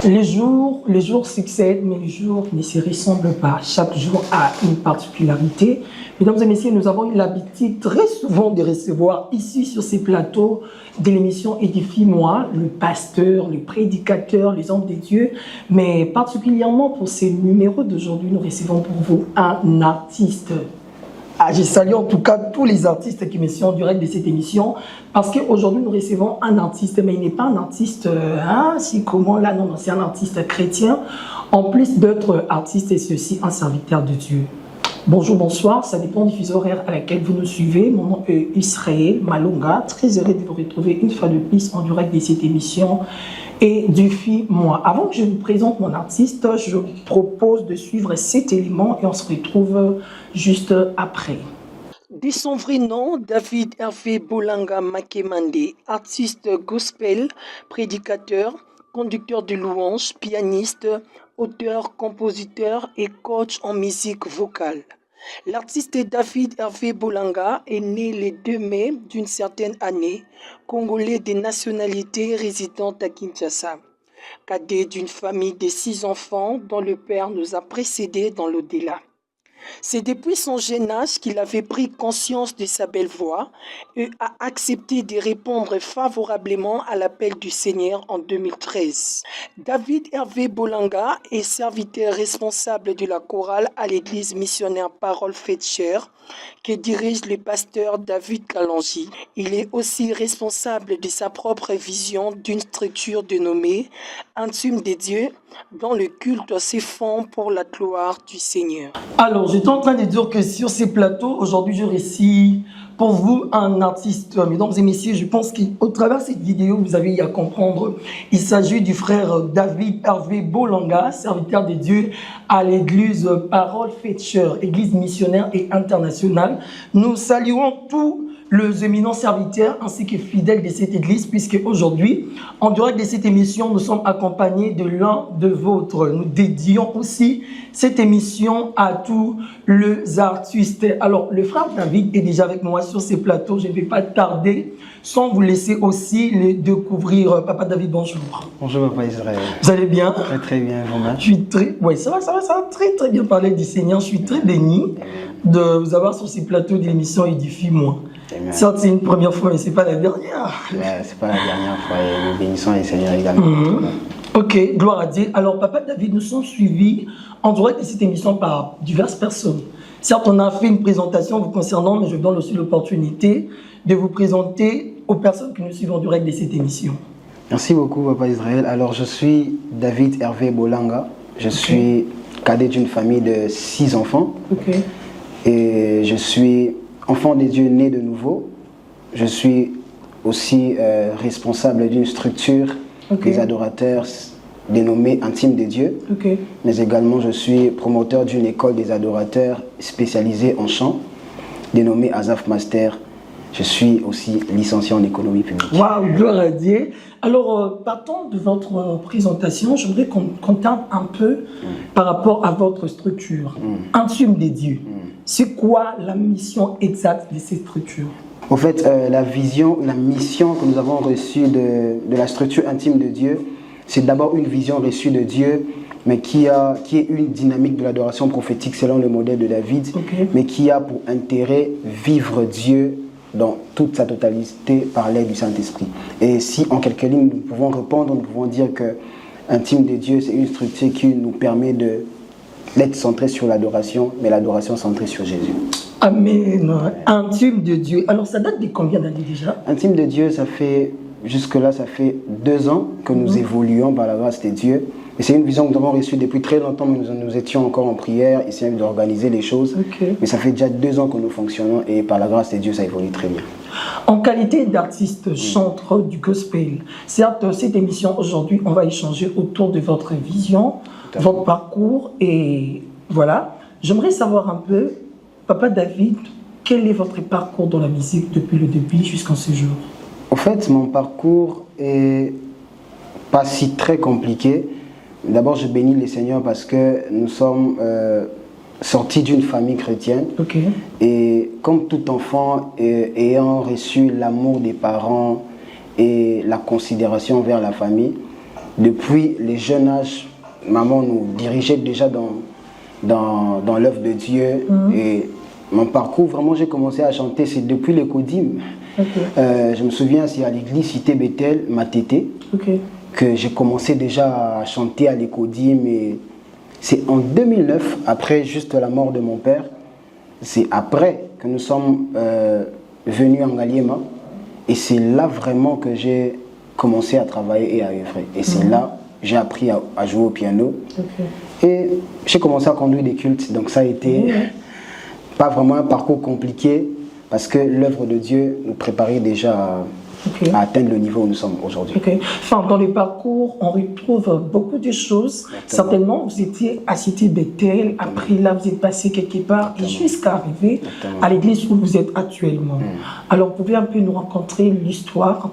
Les jours succèdent, mais les jours ne se ressemblent pas. Chaque jour a une particularité. Mesdames et messieurs, nous avons eu l'habitude très souvent de recevoir ici sur ces plateaux de l'émission Édifie-moi, le pasteur, le prédicateur, les hommes de Dieu. Mais particulièrement pour ces numéros d'aujourd'hui, nous recevons pour vous un artiste. Je salue en tout cas tous les artistes qui me sont en direct de cette émission parce qu'aujourd'hui nous recevons un artiste, mais il n'est pas un artiste, si comment là, non, c'est un artiste chrétien. En plus d'être artiste, c'est aussi un serviteur de Dieu. Bonjour, bonsoir, ça dépend du fuseau horaire à laquelle vous nous suivez. Mon nom est Israël Malonga, très heureux de vous retrouver une fois de plus en direct de cette émission Édifie-moi. Avant que je vous présente mon artiste, je vous propose de suivre cet élément et on se retrouve juste après. De son vrai nom, David Hervé Bolanga Makemande, artiste gospel, prédicateur, conducteur de louanges, pianiste, auteur, compositeur et coach en musique vocale. L'artiste David Hervé Bolanga est né le 2 mai d'une certaine année, congolais de nationalité résidant à Kinshasa. Cadet d'une famille de 6 enfants dont le père nous a précédés dans l'au-delà. C'est depuis son jeune âge qu'il avait pris conscience de sa belle voix et a accepté de répondre favorablement à l'appel du Seigneur en 2013. David Hervé Bolanga est serviteur responsable de la chorale à l'église missionnaire Parole Fetcher que dirige le pasteur David Kalonji. Il est aussi responsable de sa propre vision d'une structure dénommée Intime des Dieux, dont le culte se fond pour la gloire du Seigneur. Alors, j'étais en train de dire que sur ces plateaux, aujourd'hui, je récite pour vous un artiste. Mesdames et messieurs, je pense qu'au travers de cette vidéo, vous avez à comprendre, il s'agit du frère David Hervé Bolanga, serviteur de Dieu à l'église Parole Fetcher, église missionnaire et internationale. Nous saluons tous les éminents serviteurs ainsi que fidèles de cette église, puisque aujourd'hui, en direct de cette émission, nous sommes accompagnés de l'un de vôtres. Nous dédions aussi cette émission à tous les artistes. Alors, le frère David est déjà avec moi sur ces plateaux. Je ne vais pas tarder sans vous laisser aussi les découvrir. Papa David, bonjour. Bonjour, Papa Israël. Vous allez bien? Très, très bien, vous-même. Je suis très... Oui, ça va très, très bien parler du Seigneur. Je suis très béni de vous avoir sur ces plateaux de l'émission Édifie-moi. Certes, c'est une première fois, mais ce n'est pas la dernière. Ouais, ce n'est pas la dernière fois et nous bénissons les Seigneurs également. Ok, gloire à Dieu. Alors, Papa David, nous sommes suivis en direct de cette émission par diverses personnes. Certes, on a fait une présentation vous concernant, mais je donne aussi l'opportunité de vous présenter aux personnes que nous suivons en direct de cette émission. Merci beaucoup, Papa Israël. Alors, je suis David Hervé Bolanga. Je suis cadet d'une famille de 6 enfants. Et je suis enfant des dieux né de nouveau. Je suis aussi responsable d'une structure des adorateurs dénommée Intime des Dieux. Mais également, je suis promoteur d'une école des adorateurs spécialisée en chant, dénommée Azaf Master. Je suis aussi licencié en économie publique. Waouh, gloire à Dieu. Alors, partant de votre présentation, j'aimerais qu'on tarde un peu par rapport à votre structure. Intime des Dieux. C'est quoi la mission exacte de cette structure? En fait, la vision, la mission que nous avons reçue de la structure Intime de Dieu, c'est d'abord une vision reçue de Dieu, mais qui est une dynamique de l'adoration prophétique selon le modèle de David, mais qui a pour intérêt vivre Dieu dans toute sa totalité par l'aide du Saint-Esprit. Et si en quelques lignes nous pouvons répondre, nous pouvons dire que Intime de Dieu, c'est une structure qui nous permet d'être centré sur l'adoration, mais l'adoration centrée sur Jésus. Amen. Intime de Dieu. Alors ça date de combien d'années déjà? Intime de Dieu, ça fait, jusque-là, ça fait 2 ans que nous évoluons par la grâce de Dieu. Et c'est une vision que nous avons reçue depuis très longtemps, mais nous étions encore en prière, essayant d'organiser les choses. Mais ça fait déjà 2 ans que nous fonctionnons et par la grâce de Dieu, ça évolue très bien. En qualité d'artiste chanteur du gospel, certes, cette émission aujourd'hui, on va échanger autour de votre vision, votre parcours et voilà. J'aimerais savoir un peu, Papa David, quel est votre parcours dans la musique depuis le début jusqu'en ce jour? En fait, mon parcours est pas si très compliqué. D'abord, je bénis les Seigneurs parce que nous sommes sortis d'une famille chrétienne. Et comme tout enfant, ayant reçu l'amour des parents et la considération vers la famille, depuis les jeunes âges, maman nous dirigeait déjà dans l'œuvre de Dieu. Et mon parcours, vraiment, j'ai commencé à chanter, c'est depuis les Codim. Je me souviens, c'est à l'église Cité Bethel, Matété, que j'ai commencé déjà à chanter à l'Écodim. Et c'est en 2009, après juste la mort de mon père, c'est après que nous sommes venus en Ngaliema. Et c'est là vraiment que j'ai commencé à travailler et à œuvrer. Et c'est là que j'ai appris à jouer au piano. Et j'ai commencé à conduire des cultes. Donc ça a été pas vraiment un parcours compliqué, parce que l'œuvre de Dieu nous préparait déjà à atteindre le niveau où nous sommes aujourd'hui. Enfin, dans le parcours, on retrouve beaucoup de choses. Certainement, vous étiez à Cité Bethel, après là, vous êtes passé quelque part, et jusqu'à arriver à l'église où vous êtes actuellement. Alors, vous pouvez un peu nous raconter l'histoire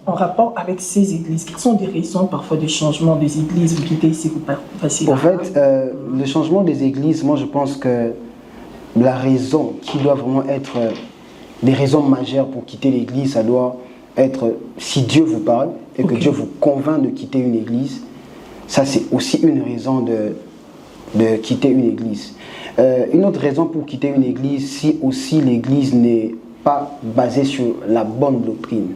en rapport avec ces églises. Quelles sont des raisons parfois de changement des églises? Vous quittez ici, vous passez là. En fait, le changement des églises, moi je pense que la raison qui doit vraiment être des raisons majeures pour quitter l'église, ça doit être si Dieu vous parle et que Dieu vous convainc de quitter une église. Ça, c'est aussi une raison de quitter une église. Une autre raison pour quitter une église, si aussi l'église n'est pas basée sur la bonne doctrine.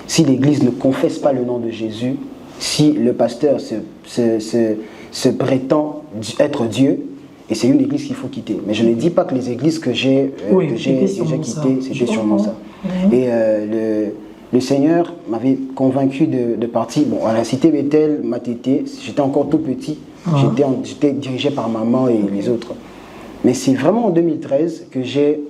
Si l'église ne confesse pas le nom de Jésus, si le pasteur se prétend être Dieu, et c'est une église qu'il faut quitter. Mais je ne dis pas que les églises que j'ai quittées, c'était sûrement ça. Et le Seigneur m'avait convaincu de partir. Bon, à la Cité Bethel, Matété, j'étais encore tout petit. J'étais dirigé par maman et les autres. Mais c'est vraiment en 2013 que j'ai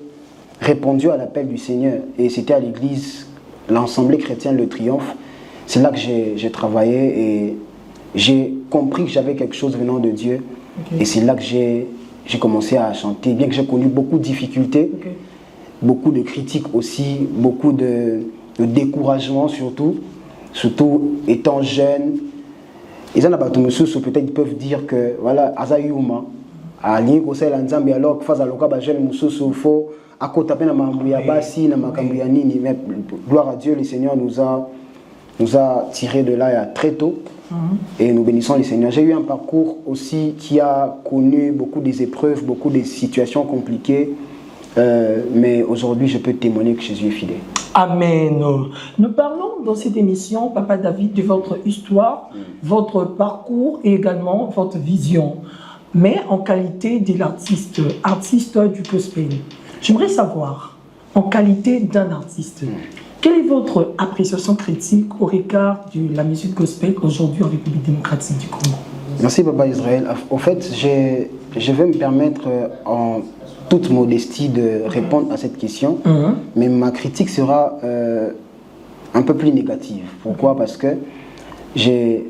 répondu à l'appel du Seigneur. Et c'était à l'église, l'Assemblée chrétienne Le Triomphe. C'est là que j'ai travaillé et j'ai compris que j'avais quelque chose venant de Dieu. Et c'est là que j'ai commencé à chanter, bien que j'ai connu beaucoup de difficultés, beaucoup de critiques aussi, beaucoup de découragement surtout étant jeune. Ils en ont peut-être ils peuvent dire que voilà, Azayuma, à l'Ingosel Nzambi alors que face à l'Oka jeune Moussousou, faut à côté de Mambuya Bassi, Namakambouya Nini, mais gloire à Dieu, le Seigneur nous a tirés de là très tôt. Et nous bénissons le Seigneur. J'ai eu un parcours aussi qui a connu beaucoup des épreuves, beaucoup de situations compliquées. Mais aujourd'hui, je peux témoigner que Jésus est fidèle. Amen. Nous parlons dans cette émission, Papa David, de votre histoire, votre parcours et également votre vision. Mais en qualité de l'artiste, artiste du gospel. J'aimerais savoir, en qualité d'un artiste, quelle est votre appréciation critique au regard de la musique gospel aujourd'hui en République démocratique du Congo? Merci Papa Israël. En fait, je vais me permettre en toute modestie de répondre à cette question, mais ma critique sera un peu plus négative. Pourquoi? Parce que j'ai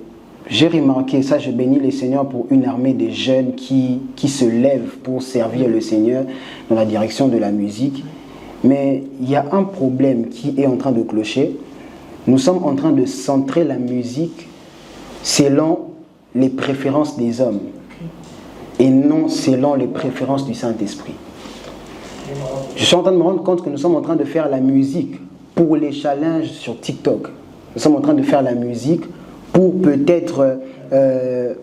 remarqué, ça je bénis le Seigneur pour une armée de jeunes qui se lèvent pour servir le Seigneur dans la direction de la musique. Mais il y a un problème qui est en train de clocher. Nous sommes en train de centrer la musique selon les préférences des hommes et non selon les préférences du Saint-Esprit. Je suis en train de me rendre compte que nous sommes en train de faire la musique pour les challenges sur TikTok. Nous sommes en train de faire la musique pour peut-être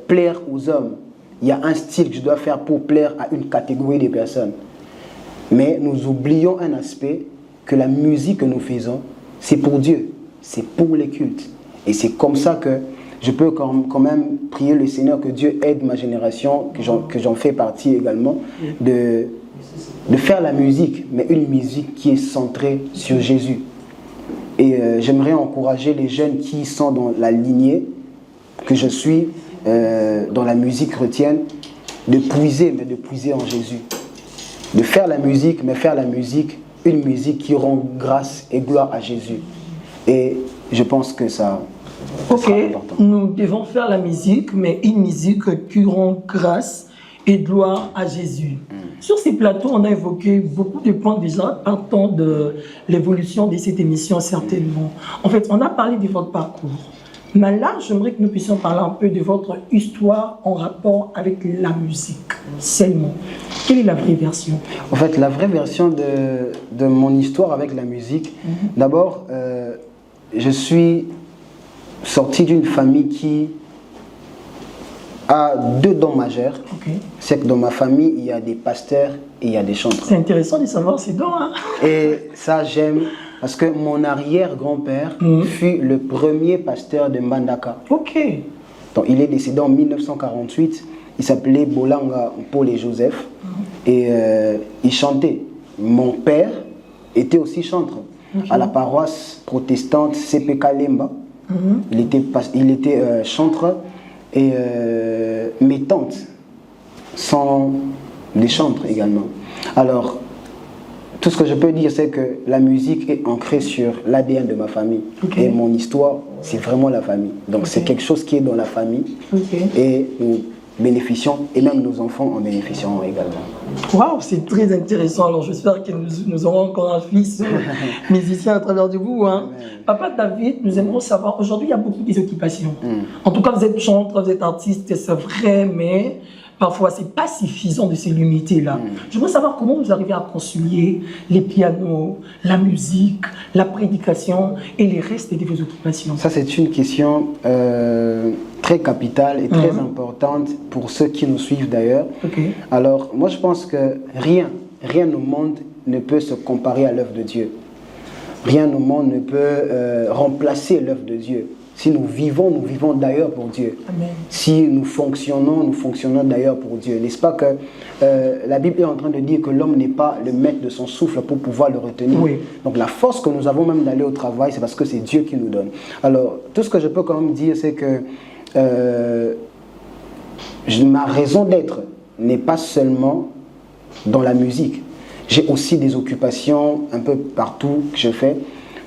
plaire aux hommes. Il y a un style que je dois faire pour plaire à une catégorie de personnes. Mais nous oublions un aspect, que la musique que nous faisons, c'est pour Dieu, c'est pour les cultes. Et c'est comme ça que je peux quand même prier le Seigneur que Dieu aide ma génération, que j'en fais partie également, de faire la musique, mais une musique qui est centrée sur Jésus. Et j'aimerais encourager les jeunes qui sont dans la lignée que je suis, dans la musique chrétienne, de puiser en Jésus. De faire la musique, mais faire la musique, une musique qui rend grâce et gloire à Jésus. Et je pense que ça sera important. Nous devons faire la musique, mais une musique qui rend grâce et gloire à Jésus. Sur ces plateaux, on a évoqué beaucoup de points déjà, partant de l'évolution de cette émission certainement. En fait, on a parlé de votre parcours. Mais là, j'aimerais que nous puissions parler un peu de votre histoire en rapport avec la musique, seulement. Quelle est la vraie version? En fait, la vraie version de mon histoire avec la musique, d'abord, je suis sorti d'une famille qui a deux dons majeurs. C'est que dans ma famille, il y a des pasteurs et il y a des chantres. C'est intéressant de savoir ces dons. Hein? Et ça, j'aime, parce que mon arrière-grand-père fut le premier pasteur de Mbandaka. Ok. Donc, il est décédé en 1948. Il s'appelait Bolanga Paul et Joseph. Et il chantait. Mon père était aussi chantre à la paroisse protestante CPK Lemba. Il était chantre et mes tantes sont des chantres également. Alors, tout ce que je peux dire, c'est que la musique est ancrée sur l'ADN de ma famille. Et mon histoire, c'est vraiment la famille. Donc, c'est quelque chose qui est dans la famille. Et nous bénéficions, et même nos enfants en bénéficieront également. Waouh, c'est très intéressant. Alors, j'espère que nous aurons encore un fils musicien à travers de vous. Hein. Papa David, nous aimerons savoir, aujourd'hui, il y a beaucoup d'occupations. En tout cas, vous êtes chanteur, vous êtes artiste, c'est vrai, mais parfois, ce n'est pas suffisant de se limiter là. Je veux savoir comment vous arrivez à concilier les pianos, la musique, la prédication et les restes de vos occupations. Ça, c'est une question très capitale et très importante pour ceux qui nous suivent d'ailleurs. Alors, moi, je pense que rien au monde ne peut se comparer à l'œuvre de Dieu. Rien au monde ne peut remplacer l'œuvre de Dieu. Si nous vivons d'ailleurs pour Dieu. Amen. Si nous fonctionnons d'ailleurs pour Dieu. N'est-ce pas que la Bible est en train de dire que l'homme n'est pas le maître de son souffle pour pouvoir le retenir. Donc la force que nous avons même d'aller au travail, c'est parce que c'est Dieu qui nous donne. Alors, tout ce que je peux quand même dire, c'est que ma raison d'être n'est pas seulement dans la musique. J'ai aussi des occupations un peu partout que je fais,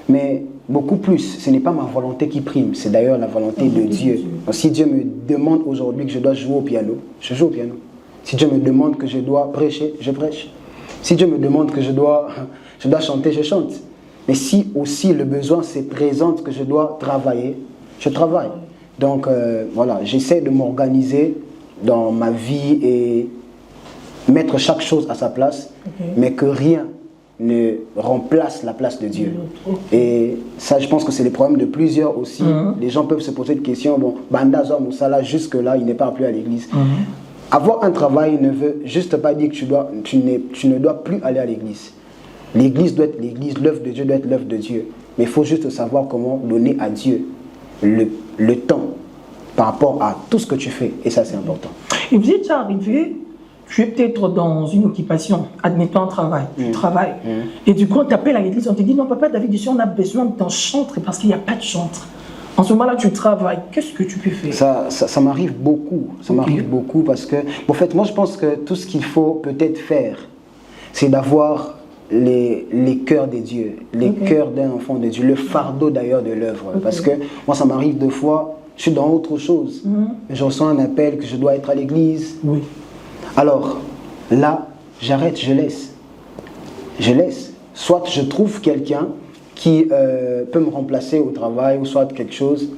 mais beaucoup plus, ce n'est pas ma volonté qui prime, c'est d'ailleurs la volonté de Dieu. Donc, si Dieu me demande aujourd'hui que je dois jouer au piano, je joue au piano. Si Dieu me demande que je dois prêcher, je prêche. Si Dieu me demande que je dois chanter, je chante. Mais si aussi le besoin se présente que je dois travailler, je travaille. Donc voilà, j'essaie de m'organiser dans ma vie et mettre chaque chose à sa place, mais que rien ne remplace la place de Dieu. Et ça, je pense que c'est le problème de plusieurs aussi. Les gens peuvent se poser des questions. Bon, Bandazo Moussala, jusque-là, il n'est pas plus à l'église. Avoir un travail ne veut juste pas dire que tu ne dois plus aller à l'église. L'église doit être l'église, l'œuvre de Dieu doit être l'œuvre de Dieu. Mais il faut juste savoir comment donner à Dieu le temps par rapport à tout ce que tu fais. Et ça, c'est important. Et vous êtes déjà arrivé, tu es peut-être dans une occupation, admettons un travail, tu travailles. Et du coup, on t'appelle à l'église, on te dit non, papa David, ici, on a besoin d'un chantre parce qu'il n'y a pas de chantre. En ce moment-là, tu travailles. Qu'est-ce que tu peux faire? Ça m'arrive beaucoup. Ça m'arrive beaucoup parce que, en fait, moi, je pense que tout ce qu'il faut peut-être faire, c'est d'avoir les cœurs des dieux, les cœurs d'un enfant de Dieu, le fardeau d'ailleurs de l'œuvre. Parce que moi, ça m'arrive deux fois, je suis dans autre chose. Je reçois un appel que je dois être à l'église. Alors, là, j'arrête, je laisse. Je laisse. Soit je trouve quelqu'un qui peut me remplacer au travail, ou soit quelque chose,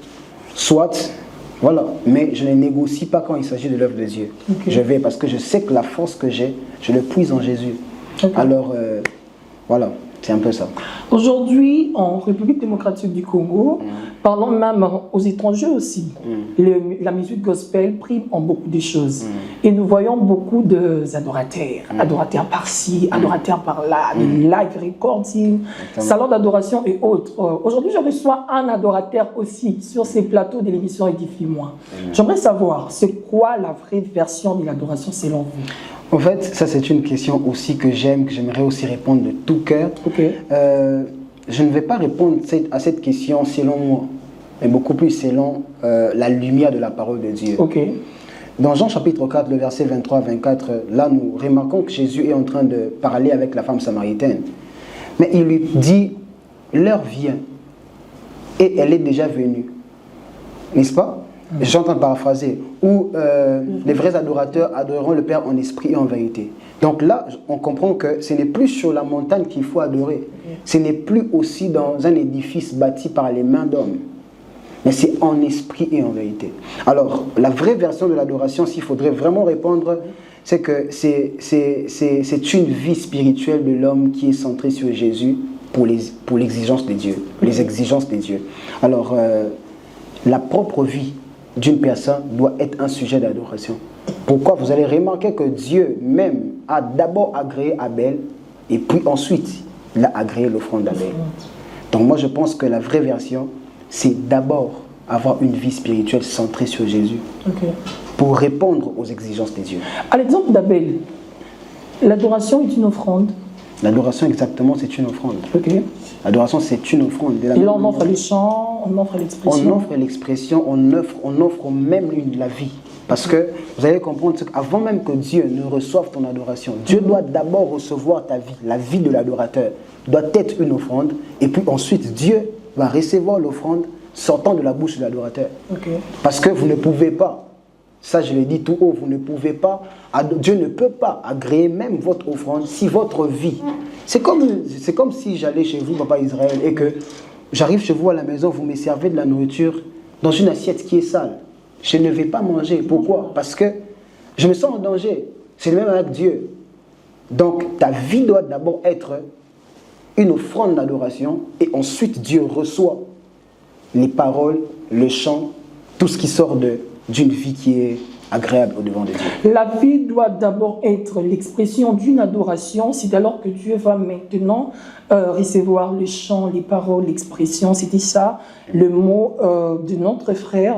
soit, voilà. Mais je ne négocie pas quand il s'agit de l'œuvre de Dieu. Je vais parce que je sais que la force que j'ai, je le puise en Jésus. Alors, voilà, c'est un peu ça. Aujourd'hui, en République démocratique du Congo, parlons même aux étrangers aussi, la musique gospel prime en beaucoup de choses. Et nous voyons beaucoup d'adorateurs, adorateurs par-ci, adorateurs par-là, des live recording, salons d'adoration et autres. Aujourd'hui, je reçois un adorateur aussi sur ces plateaux de l'émission Édifie-moi. J'aimerais savoir, c'est quoi la vraie version de l'adoration selon vous? En fait, ça c'est une question aussi que j'aimerais aussi répondre de tout cœur. Je ne vais pas répondre à cette question selon moi, mais beaucoup plus selon la lumière de la parole de Dieu. Dans Jean chapitre 4, le verset 23-24, là nous remarquons que Jésus est en train de parler avec la femme samaritaine. Mais il lui dit, l'heure vient et elle est déjà venue. N'est-ce pas? Je suis en train de paraphraser, où les vrais adorateurs adoreront le Père en esprit et en vérité. Donc là, on comprend que ce n'est plus sur la montagne qu'il faut adorer. Ce n'est plus aussi dans un édifice bâti par les mains d'hommes. Mais c'est en esprit et en vérité. Alors, la vraie version de l'adoration, s'il faudrait vraiment répondre, c'est que c'est une vie spirituelle de l'homme qui est centrée sur Jésus pour l'exigence de Dieu, les exigences de Dieu. Alors, la propre vie d'une personne doit être un sujet d'adoration. Pourquoi? Vous allez remarquer que Dieu même a d'abord agréé Abel et puis ensuite il a agréé l'offrande d'Abel. Donc moi je pense que la vraie version, c'est d'abord avoir une vie spirituelle centrée sur Jésus pour répondre aux exigences de Dieu. À l'exemple d'Abel, l'adoration est une offrande. L'adoration exactement c'est une offrande. L'adoration c'est une offrande. Et là on offre le chant, on offre l'expression. On offre l'expression, on offre même la vie. Parce que vous allez comprendre qu'avant même que Dieu ne reçoive ton adoration, Dieu doit d'abord recevoir ta vie. La vie de l'adorateur doit être une offrande. Et puis ensuite, Dieu va recevoir l'offrande sortant de la bouche de l'adorateur. Parce que vous ne pouvez pas, ça je l'ai dit tout haut, vous ne pouvez pas, Dieu ne peut pas agréer même votre offrande si votre vie. C'est comme si j'allais chez vous, Papa Israël, et que j'arrive chez vous à la maison, vous me servez de la nourriture dans une assiette qui est sale. Je ne vais pas manger. Pourquoi? Parce que je me sens en danger. C'est le même avec Dieu. Donc, ta vie doit d'abord être une offrande d'adoration et ensuite Dieu reçoit les paroles, le chant, tout ce qui sort d'une vie qui est agréable au devant de Dieu. La vie doit d'abord être l'expression d'une adoration. C'est alors que Dieu va maintenant recevoir le chant, les paroles, l'expression. C'était ça le mot de notre frère,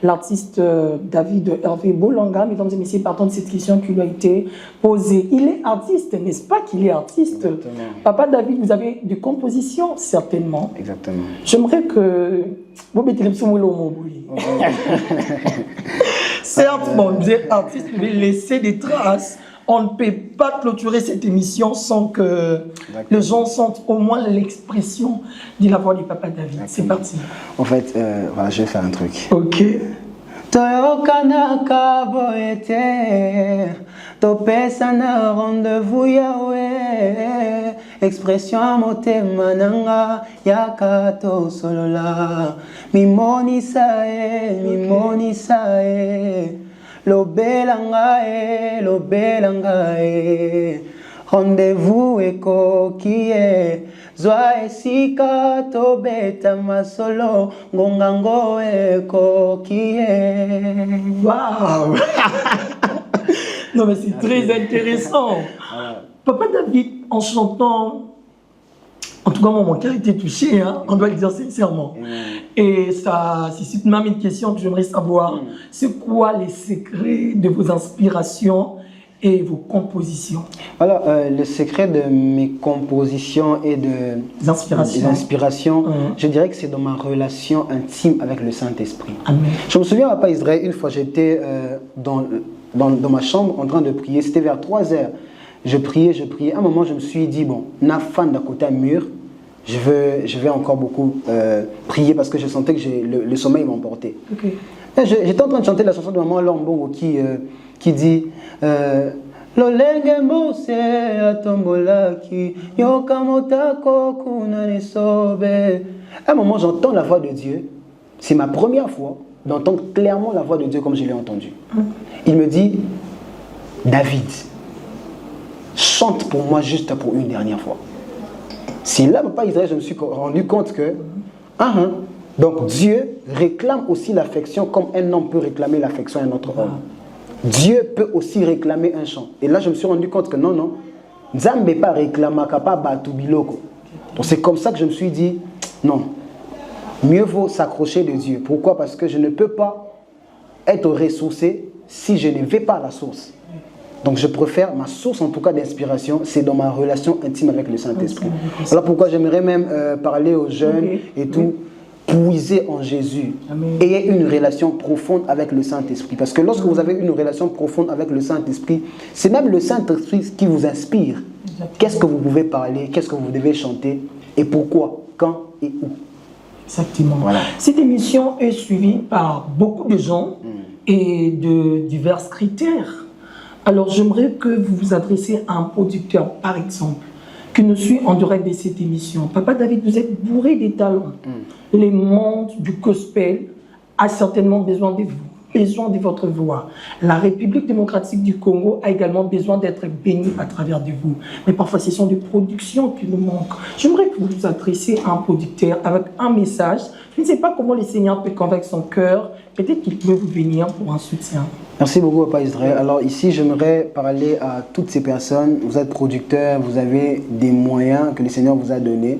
l'artiste David Hervé Bolanga. Mesdames et messieurs, partant de cette question qui lui a été posée. Il est artiste, n'est-ce pas qu'il est artiste? Exactement. Papa David, vous avez des compositions, certainement. Exactement. J'aimerais que... Certes, bon, vous êtes artiste, vous devez laisser des traces. On ne peut pas clôturer cette émission sans que les gens sentent au moins l'expression de la voix du Papa David. C'est parti. En fait, voilà, je vais faire un truc. Ok. Toyokanaka boete, topesana rendez-vous Yahweh, expression motema nanga yakato solola, mimoni sae, lobelanga e, rendez-vous eko kie. Zwa esika tobeta masolo ngongango eko kie. Waouh. Non mais c'est très intéressant. Papa David, en chantant, en tout cas moi, mon cœur était touché, hein, on doit le dire sincèrement. Et ça suscite même une question que j'aimerais savoir. C'est quoi les secrets de vos inspirations et vos compositions? Alors, le secret de mes compositions et des inspirations, je dirais que c'est dans ma relation intime avec le Saint-Esprit. Je me souviens, Papa Israël, une fois j'étais dans ma chambre en train de prier, c'était vers 3 heures. Je priais. À un moment, je me suis dit, bon, Nafan d'à côté un mur, je vais encore beaucoup prier parce que je sentais que le sommeil m'emportait. J'étais en train de chanter la chanson de Maman Lambongo qui dit Lolenge mose atombolaki yokamotako kunane sobe. À un moment, j'entends la voix de Dieu. C'est ma première fois d'entendre clairement la voix de Dieu comme je l'ai entendu. Il me dit David, chante pour moi juste pour une dernière fois. C'est là, Papa Israël, je me suis rendu compte que donc Dieu réclame aussi l'affection comme un homme peut réclamer l'affection à un autre homme. Dieu peut aussi réclamer un chant. Et là, je me suis rendu compte que non, Nzambe pas réclamer capable batu biloko. Donc c'est comme ça que je me suis dit non. Mieux vaut s'accrocher de Dieu. Pourquoi? Parce que je ne peux pas être ressourcé si je ne vais pas à la source. Donc je préfère, ma source en tout cas d'inspiration, c'est dans ma relation intime avec le Saint-Esprit. Voilà pourquoi j'aimerais même parler aux jeunes et tout, puiser en Jésus. Ayez une relation profonde avec le Saint-Esprit. Parce que lorsque vous avez une relation profonde avec le Saint-Esprit, c'est même le Saint-Esprit qui vous inspire. Qu'est-ce que vous pouvez parler, qu'est-ce que vous devez chanter et pourquoi, quand et où. Exactement. Voilà. Cette émission est suivie par beaucoup de gens et de divers critères. Alors j'aimerais que vous vous adressiez à un producteur, par exemple, qui nous suit en direct de cette émission. Papa David, vous êtes bourré des talents. Les mondes du gospel a certainement besoin de vous. besoin de votre voix. La République démocratique du Congo a également besoin d'être bénie à travers de vous. Mais parfois, ce sont des productions qui nous manquent. J'aimerais que vous vous adressiez à un producteur avec un message. Je ne sais pas comment le Seigneur peut convaincre son cœur. Peut-être qu'il peut vous venir pour un soutien. Merci beaucoup, Papa Israël. Alors ici, j'aimerais parler à toutes ces personnes. Vous êtes producteurs, vous avez des moyens que le Seigneur vous a donnés.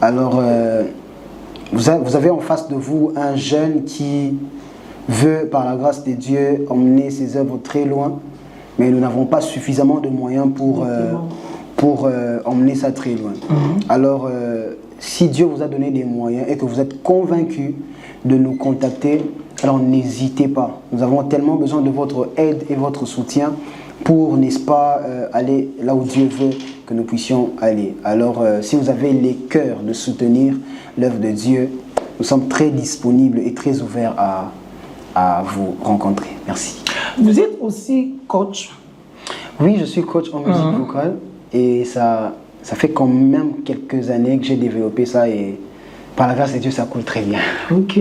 Alors, vous avez en face de vous un jeune qui veut, par la grâce de Dieu, emmener ses œuvres très loin. Mais nous n'avons pas suffisamment de moyens pour emmener ça très loin. Alors, si Dieu vous a donné des moyens et que vous êtes convaincus de nous contacter, alors n'hésitez pas. Nous avons tellement besoin de votre aide et votre soutien pour, n'est-ce pas, aller là où Dieu veut que nous puissions aller. Alors, si vous avez les cœurs de soutenir l'œuvre de Dieu, nous sommes très disponibles et très ouverts à vous rencontrer. Merci. Vous êtes aussi coach? Oui, je suis coach en musique vocale et ça fait quand même quelques années que j'ai développé ça et par la grâce de Dieu, ça coule très bien. Ok.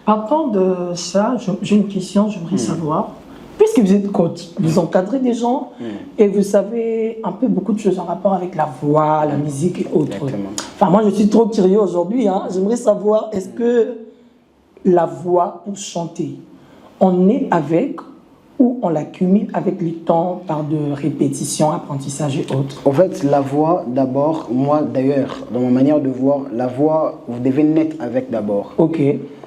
Partant de ça, j'ai une question, j'aimerais savoir. Puisque vous êtes coach, vous encadrez des gens et vous savez un peu beaucoup de choses en rapport avec la voix, la musique et autres. Exactement. Enfin, moi, je suis trop curieux aujourd'hui. J'aimerais savoir, est-ce que la voix pour chanter, on est avec ou on l'accumule avec le temps par de répétition, apprentissage et autres? En fait, la voix, d'abord, moi d'ailleurs, dans ma manière de voir, la voix, vous devez naître avec d'abord. Ok.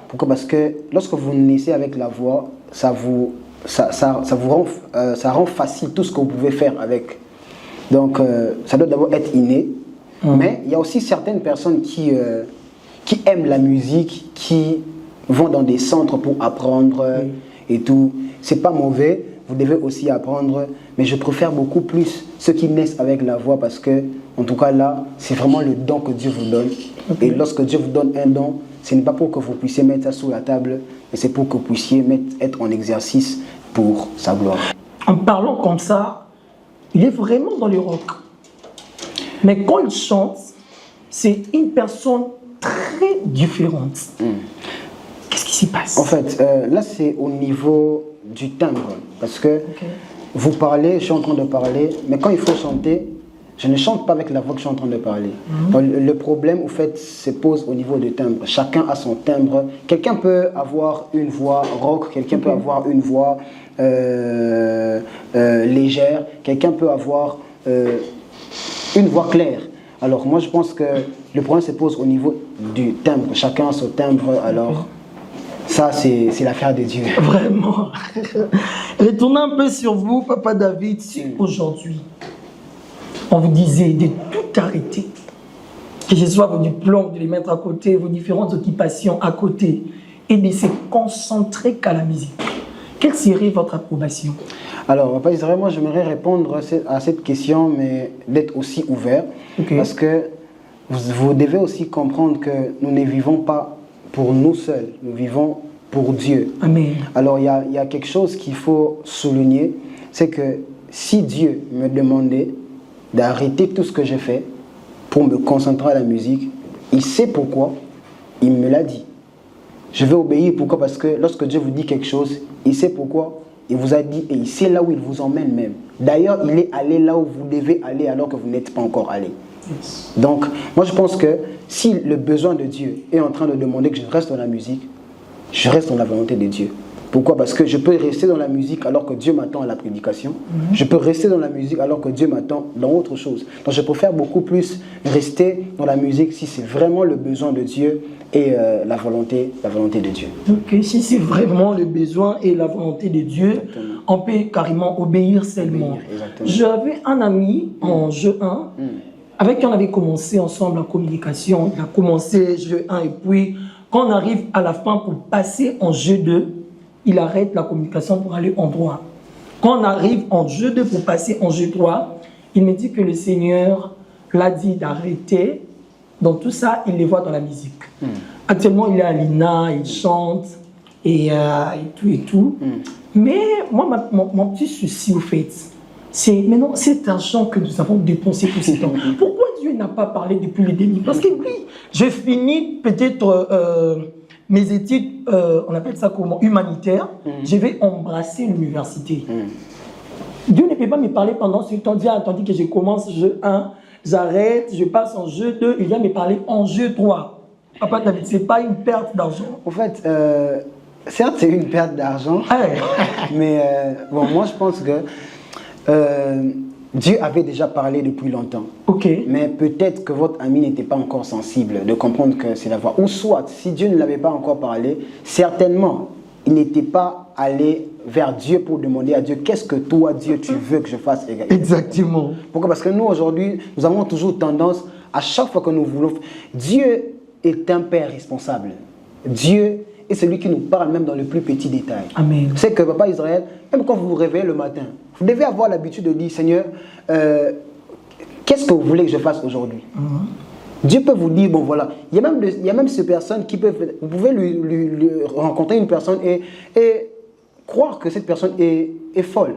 Pourquoi? Parce que lorsque vous naissez avec la voix, ça rend facile tout ce que vous pouvez faire avec. Donc, ça doit d'abord être inné. Mais il y a aussi certaines personnes qui aiment la musique, qui vont dans des centres pour apprendre et tout. C'est pas mauvais, vous devez aussi apprendre. Mais je préfère beaucoup plus ceux qui naissent avec la voix parce que, en tout cas là, c'est vraiment le don que Dieu vous donne. Et lorsque Dieu vous donne un don, ce n'est pas pour que vous puissiez mettre ça sous la table, mais c'est pour que vous puissiez être en exercice pour sa gloire. En parlant comme ça, il est vraiment dans le rock. Mais quand il chante, c'est une personne très différente. Qu'est-ce qui s'y passe? En fait, là c'est au niveau du timbre. Parce que vous parlez, je suis en train de parler, mais quand il faut chanter, je ne chante pas avec la voix que je suis en train de parler. Donc, le problème, au fait, se pose au niveau du timbre. Chacun a son timbre. Quelqu'un peut avoir une voix rock, quelqu'un peut avoir une voix légère, quelqu'un peut avoir une voix claire. Alors, moi, je pense que le problème se pose au niveau du timbre. Chacun a son timbre, alors... Ça, c'est l'affaire de Dieu. Vraiment. Retournons un peu sur vous, Papa David. Si aujourd'hui, on vous disait de tout arrêter, que ce soit vos diplômes, de les mettre à côté, vos différentes occupations à côté, et de se concentrer qu'à la musique, quelle serait votre approbation? Alors, Papa Israël, moi, j'aimerais répondre à cette question, mais d'être aussi ouvert. Parce que vous devez aussi comprendre que nous ne vivons pas pour nous seuls, nous vivons pour Dieu. Amen. Alors il y a quelque chose qu'il faut souligner, c'est que si Dieu me demandait d'arrêter tout ce que j'ai fait pour me concentrer à la musique, il sait pourquoi, il me l'a dit. Je vais obéir, pourquoi? Parce que lorsque Dieu vous dit quelque chose, il sait pourquoi, il vous a dit et il sait là où il vous emmène même. D'ailleurs, il est allé là où vous devez aller alors que vous n'êtes pas encore allé. Donc, moi je pense que si le besoin de Dieu est en train de demander que je reste dans la musique, je reste dans la volonté de Dieu. Pourquoi? Parce que je peux rester dans la musique alors que Dieu m'attend à la prédication. Je peux rester dans la musique alors que Dieu m'attend dans autre chose. Donc je préfère beaucoup plus rester dans la musique si c'est vraiment le besoin de Dieu et la volonté de Dieu. Ok, si c'est vraiment le besoin et la volonté de Dieu, on peut carrément obéir seulement. J'avais un ami en jeu 1, avec qui on avait commencé ensemble la communication. Il a commencé jeu 1 et puis quand on arrive à la fin pour passer en jeu 2, il arrête la communication pour aller en droit. Quand on arrive en jeu 2 pour passer en jeu 3, il me dit que le Seigneur l'a dit d'arrêter. Donc tout ça, il les voit dans la musique. Actuellement, il est à l'INA, il chante et tout. Mais moi, mon petit souci au fait, c'est maintenant cet argent que nous avons dépensé tout ce temps. Pourquoi Dieu n'a pas parlé depuis le début? Parce que oui, j'ai fini peut-être mes études, on appelle ça comment, humanitaires, je vais embrasser l'université. Dieu ne peut pas me parler pendant ce temps. Dieu a attendu que je commence jeu 1, j'arrête, je passe en jeu 2, il vient me parler en jeu 3. Papa David, ce n'est pas une perte d'argent. En fait, certes, c'est une perte d'argent, mais bon, moi, je pense que Dieu avait déjà parlé depuis longtemps. Mais peut-être que votre ami n'était pas encore sensible de comprendre que c'est la voie. Ou soit, si Dieu ne l'avait pas encore parlé, certainement, il n'était pas allé vers Dieu pour demander à Dieu qu'est-ce que toi, Dieu, tu veux que je fasse également. Exactement. Pourquoi? Parce que nous, aujourd'hui, nous avons toujours tendance, à chaque fois que nous voulons... Dieu est un père responsable. Dieu est celui qui nous parle même dans le plus petit détail. Amen. C'est que, papa Israël, même quand vous vous réveillez le matin, vous devez avoir l'habitude de dire, Seigneur, qu'est-ce que vous voulez que je fasse aujourd'hui? Dieu peut vous dire, bon voilà, il y a même ces personnes qui peuvent, vous pouvez lui rencontrer une personne et croire que cette personne est folle.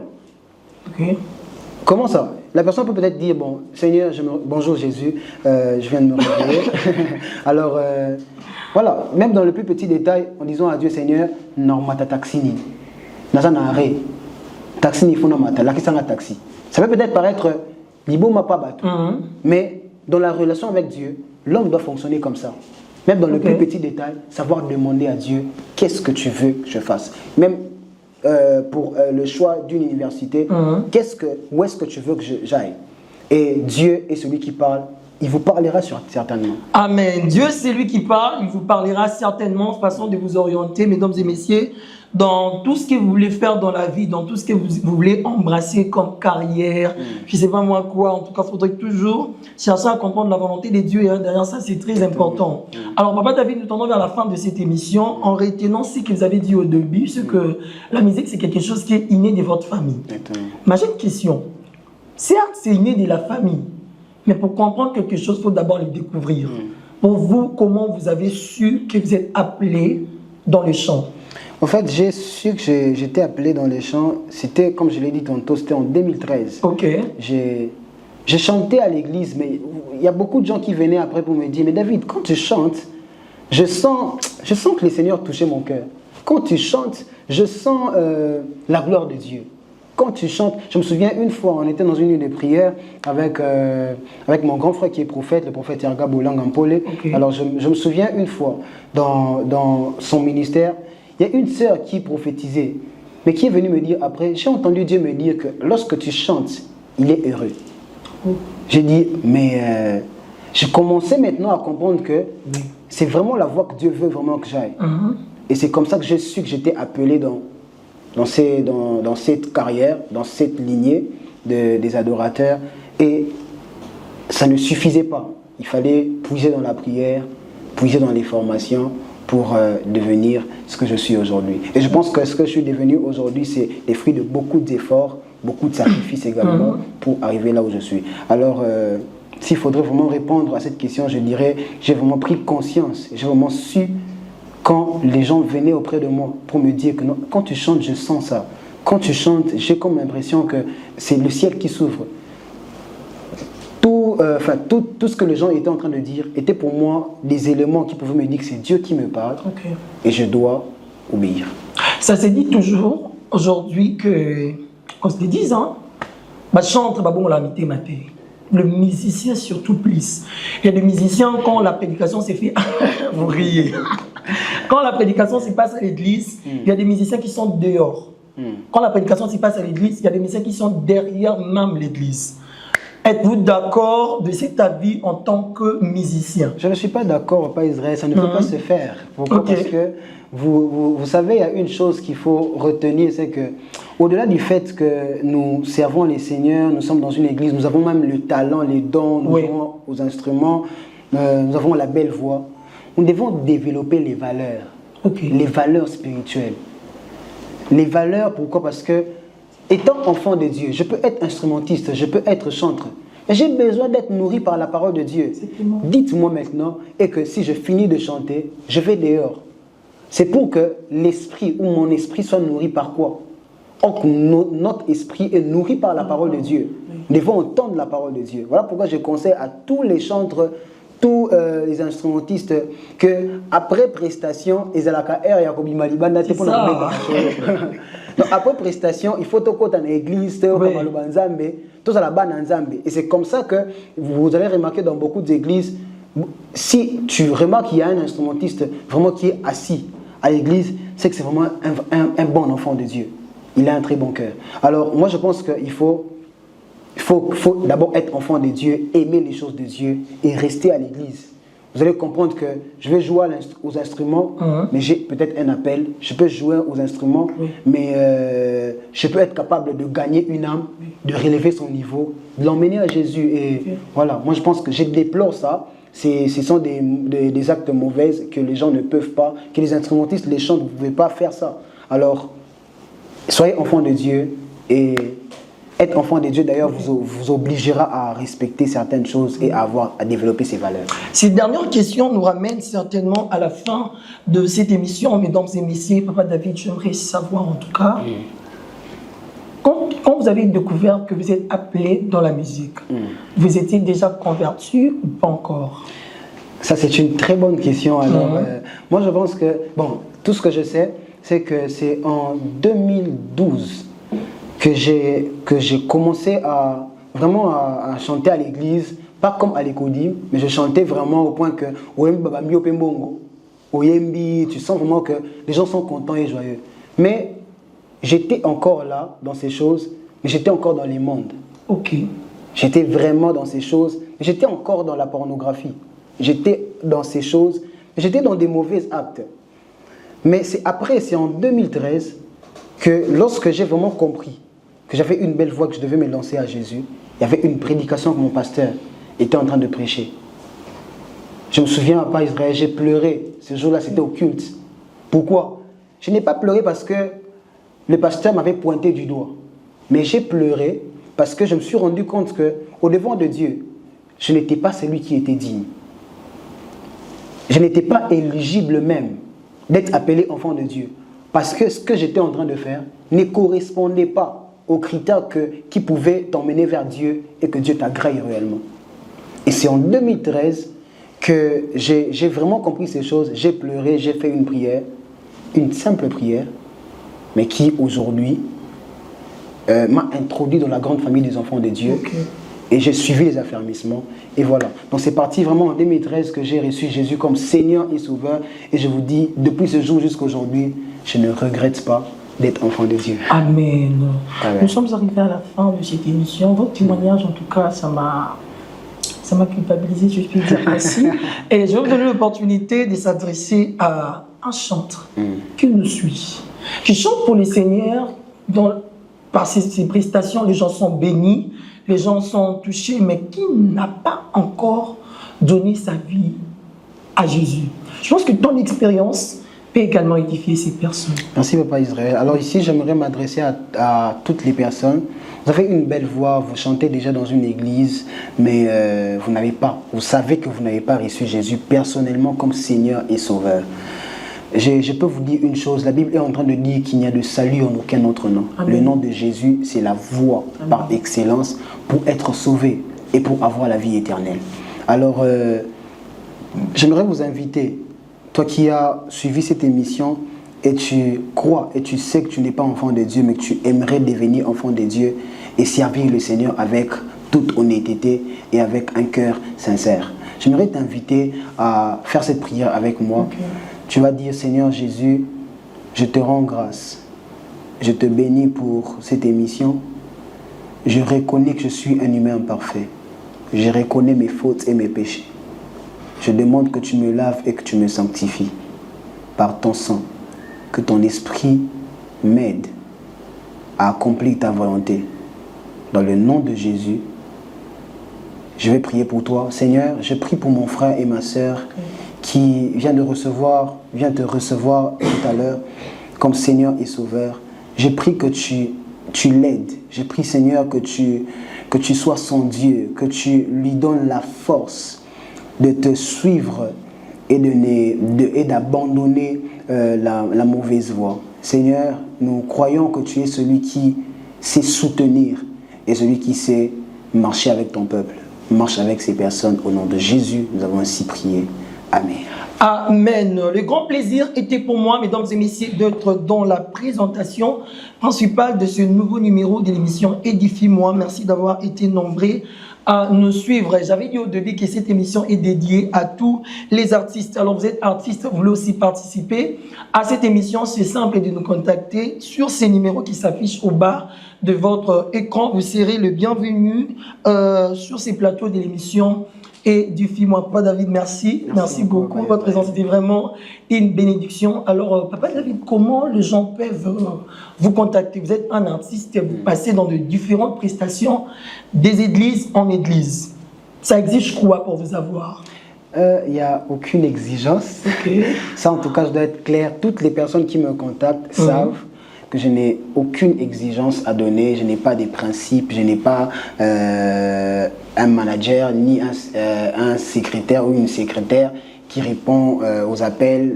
Comment ça? La personne peut peut-être dire, bon, Seigneur, bonjour Jésus, je viens de me réveiller. Alors, voilà, même dans le plus petit détail, en disant à Dieu, Seigneur, normata taxini, nazanare, taxini fonamata, lakisanga taxi. Ça peut peut-être paraître libo ma pas bateau, mais dans la relation avec Dieu, l'homme doit fonctionner comme ça. Même dans le plus petit détail, savoir demander à Dieu, qu'est-ce que tu veux que je fasse? Même pour le choix d'une université, où est-ce que tu veux que j'aille? Et Dieu est celui qui parle, il vous parlera certainement. Amen. Dieu c'est lui qui parle, il vous parlera certainement, façon de vous orienter, mesdames et messieurs, dans tout ce que vous voulez faire dans la vie, dans tout ce que vous voulez embrasser comme carrière, je ne sais pas moi quoi, en tout cas, il faudrait toujours chercher à comprendre la volonté de Dieu, et derrière ça, c'est très important. Alors, papa David, nous tendons vers la fin de cette émission en retenant ce que vous avez dit au début, c'est que la musique, c'est quelque chose qui est inné de votre famille. Mais j'ai une question. Certes, c'est inné de la famille, mais pour comprendre quelque chose, il faut d'abord le découvrir. Pour vous, comment vous avez su que vous êtes appelé dans le chant? En fait, j'ai su que j'étais appelé dans les chants, c'était, comme je l'ai dit tantôt, c'était en 2013. J'ai chanté à l'église, mais il y a beaucoup de gens qui venaient après pour me dire, mais David, quand tu chantes, je sens que le Seigneur touchait mon cœur. Quand tu chantes, je sens la gloire de Dieu. Quand tu chantes, je me souviens une fois, on était dans une nuit de prière avec mon grand frère qui est prophète, le prophète Yarga Bolanga Mpole. Alors je me souviens une fois, dans son ministère, il y a une sœur qui prophétisait, mais qui est venue me dire après, j'ai entendu Dieu me dire que lorsque tu chantes, il est heureux. J'ai dit, mais je commençais maintenant à comprendre que c'est vraiment la voie que Dieu veut vraiment que j'aille. Et c'est comme ça que j'ai su que j'étais appelé dans cette carrière, dans cette lignée des adorateurs. Et ça ne suffisait pas. Il fallait puiser dans la prière, puiser dans les formations, pour devenir ce que je suis aujourd'hui. Et je pense que ce que je suis devenu aujourd'hui, c'est les fruits de beaucoup d'efforts, beaucoup de sacrifices également pour arriver là où je suis. Alors, s'il faudrait vraiment répondre à cette question, je dirais, j'ai vraiment pris conscience, j'ai vraiment su quand les gens venaient auprès de moi pour me dire que non, quand tu chantes, je sens ça. Quand tu chantes, j'ai comme l'impression que c'est le ciel qui s'ouvre. Tout ce que les gens étaient en train de dire était pour moi des éléments qui pouvaient me dire que c'est Dieu qui me parle et je dois obéir. Ça se dit toujours aujourd'hui que, qu'on se le dise, hein, ma chante, bon, la mité maté. Le musicien surtout plus. Il y a des musiciens, quand la prédication s'est faite, vous riez. Quand la prédication se passe à l'église, il y a des musiciens qui sont dehors. Quand la prédication se passe à l'église, il y a des musiciens qui sont derrière même l'église. Êtes-vous d'accord de cet avis en tant que musicien? Je ne suis pas d'accord, pas Israël, ça ne peut pas se faire. Pourquoi? Parce que vous savez, il y a une chose qu'il faut retenir, c'est que au-delà du fait que nous servons les seigneurs, nous sommes dans une église, nous avons même le talent, les dons, nous jouons aux instruments, nous avons la belle voix. Nous devons développer les valeurs, les valeurs spirituelles. Les valeurs, pourquoi? Parce que étant enfant de Dieu, je peux être instrumentiste, je peux être chanteur. Mais j'ai besoin d'être nourri par la parole de Dieu. Dites-moi maintenant, et que si je finis de chanter, je vais dehors. C'est pour que l'esprit ou mon esprit soit nourri par quoi? Or, notre esprit est nourri par la parole de Dieu. Nous devons entendre la parole de Dieu. Voilà pourquoi je conseille à tous les chanteurs, tous les instrumentistes que après prestation ils ont donc après prestation il faut tout dans l'église et c'est comme ça que vous allez remarquer dans beaucoup d'églises, si tu remarques qu'il y a un instrumentiste vraiment qui est assis à l'église, c'est que c'est vraiment un bon enfant de Dieu, il a un très bon cœur. Alors moi je pense qu'il faut d'abord être enfant de Dieu, aimer les choses de Dieu et rester à l'église. Vous allez comprendre que je vais jouer aux instruments, mais j'ai peut-être un appel. Je peux jouer aux instruments, mais je peux être capable de gagner une âme, de relever son niveau, de l'emmener à Jésus. Et voilà, moi je pense que je déplore ça. Ce sont des actes mauvais que les gens ne peuvent pas, que les instrumentistes, les chants, vous ne pouvez pas faire ça. Alors, soyez enfants de Dieu et être enfant de Dieu, d'ailleurs, vous obligera à respecter certaines choses et à développer ses valeurs. Ces dernières questions nous ramènent certainement à la fin de cette émission. Mesdames et messieurs, Papa David, j'aimerais savoir en tout cas, quand vous avez découvert que vous êtes appelé dans la musique, vous étiez déjà converti ou pas encore? Ça, c'est une très bonne question. Alors, moi, je pense que, bon, tout ce que je sais, c'est que c'est en 2012 que j'ai commencé à chanter à l'église, pas comme à l'école, mais je chantais vraiment au point que tu sens vraiment que les gens sont contents et joyeux. Mais j'étais encore là dans ces choses, mais j'étais encore dans les mondes. Ok. J'étais vraiment dans ces choses, mais j'étais encore dans la pornographie. J'étais dans ces choses, mais j'étais dans des mauvais actes. Mais c'est en 2013 que lorsque j'ai vraiment compris que j'avais une belle voix, que je devais me lancer à Jésus, il y avait une prédication que mon pasteur était en train de prêcher. Je me souviens à Pas Israël, j'ai pleuré. Ce jour-là, c'était au culte. Pourquoi? Je n'ai pas pleuré parce que le pasteur m'avait pointé du doigt. Mais j'ai pleuré parce que je me suis rendu compte qu'au devant de Dieu, je n'étais pas celui qui était digne. Je n'étais pas éligible même d'être appelé enfant de Dieu. Parce que ce que j'étais en train de faire ne correspondait pas aux critères qui pouvaient t'emmener vers Dieu et que Dieu t'agrée réellement. Et c'est en 2013 que j'ai vraiment compris ces choses. J'ai pleuré, j'ai fait une prière, une simple prière, mais qui aujourd'hui m'a introduit dans la grande famille des enfants de Dieu. Okay. Et j'ai suivi les affermissements. Et voilà. Donc c'est parti vraiment en 2013 que j'ai reçu Jésus comme Seigneur et Sauveur. Et je vous dis, depuis ce jour jusqu'à aujourd'hui, je ne regrette pas d'être enfant de Dieu. Amen. Nous sommes arrivés à la fin de cette émission. Votre témoignage, en tout cas, ça m'a culpabilisé, je puis dire ainsi. Et je vais vous donner l'opportunité de s'adresser à un chanteur qui nous suit, qui chante pour le Seigneur. Par ses prestations, les gens sont bénis, les gens sont touchés, mais qui n'a pas encore donné sa vie à Jésus. Je pense que ton expérience peut également édifier ces personnes. Merci Papa Israël. Alors ici, j'aimerais m'adresser à toutes les personnes. Vous avez une belle voix, vous chantez déjà dans une église, mais vous savez que vous n'avez pas reçu Jésus personnellement comme Seigneur et Sauveur. Je peux vous dire une chose, la Bible est en train de dire qu'il n'y a de salut en aucun autre nom. Amen. Le nom de Jésus, c'est la voie par excellence pour être sauvé et pour avoir la vie éternelle. Alors, j'aimerais vous inviter, toi qui as suivi cette émission et tu crois et tu sais que tu n'es pas enfant de Dieu, mais que tu aimerais devenir enfant de Dieu et servir le Seigneur avec toute honnêteté et avec un cœur sincère. J'aimerais t'inviter à faire cette prière avec moi. Okay. Tu vas dire, Seigneur Jésus, je te rends grâce. Je te bénis pour cette émission. Je reconnais que je suis un humain imparfait. Je reconnais mes fautes et mes péchés. Je demande que tu me laves et que tu me sanctifies par ton sang. Que ton esprit m'aide à accomplir ta volonté. Dans le nom de Jésus, je vais prier pour toi. Seigneur, je prie pour mon frère et ma sœur qui vient te recevoir tout à l'heure comme Seigneur et Sauveur. Je prie que tu l'aides. Je prie, Seigneur, que tu sois son Dieu, que tu lui donnes la force de te suivre et d'abandonner la mauvaise voie. Seigneur, nous croyons que tu es celui qui sait soutenir et celui qui sait marcher avec ton peuple. marche avec ces personnes. Au nom de Jésus, nous avons ainsi prié. Amen. Amen. Le grand plaisir était pour moi, mesdames et messieurs, d'être dans la présentation principale de ce nouveau numéro de l'émission Édifie-moi. Merci d'avoir été nombreux à nous suivre. J'avais dit au début que cette émission est dédiée à tous les artistes. Alors vous êtes artiste, vous voulez aussi participer à cette émission. C'est simple de nous contacter sur ces numéros qui s'affichent au bas de votre écran. Vous serez le bienvenu sur ces plateaux de l'émission Édifie-moi. Papa David, merci beaucoup. Votre présence était vraiment une bénédiction. Alors, Papa David, comment les gens peuvent vous contacter? Vous êtes un artiste, vous passez dans de différentes prestations, des églises en église. Ça exige quoi pour vous avoir? Il n'y a aucune exigence. Okay. Ça, en tout cas, je dois être clair. Toutes les personnes qui me contactent savent que je n'ai aucune exigence à donner, je n'ai pas des principes, je n'ai pas un manager ni un secrétaire ou une secrétaire qui répond aux appels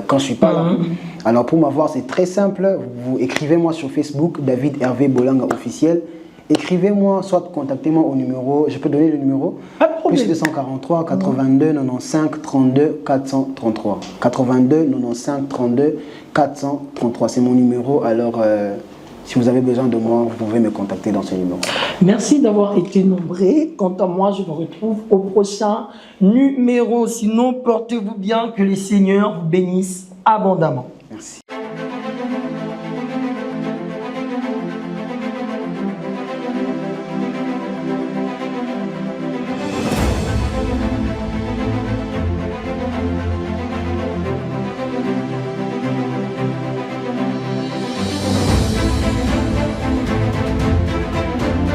quand je ne suis pas là. Alors pour m'avoir, c'est très simple, vous écrivez-moi sur Facebook, David Hervé Bolanga officiel. Écrivez-moi, soit contactez-moi au numéro, je peux donner le numéro, plus 243 82 95 32 433. 82 95 32 433, c'est mon numéro. Alors, si vous avez besoin de moi, vous pouvez me contacter dans ce numéro. Merci d'avoir été nombreux. Quant à moi, je vous retrouve au prochain numéro. Sinon, portez-vous bien, que les Seigneurs vous bénissent abondamment. Merci.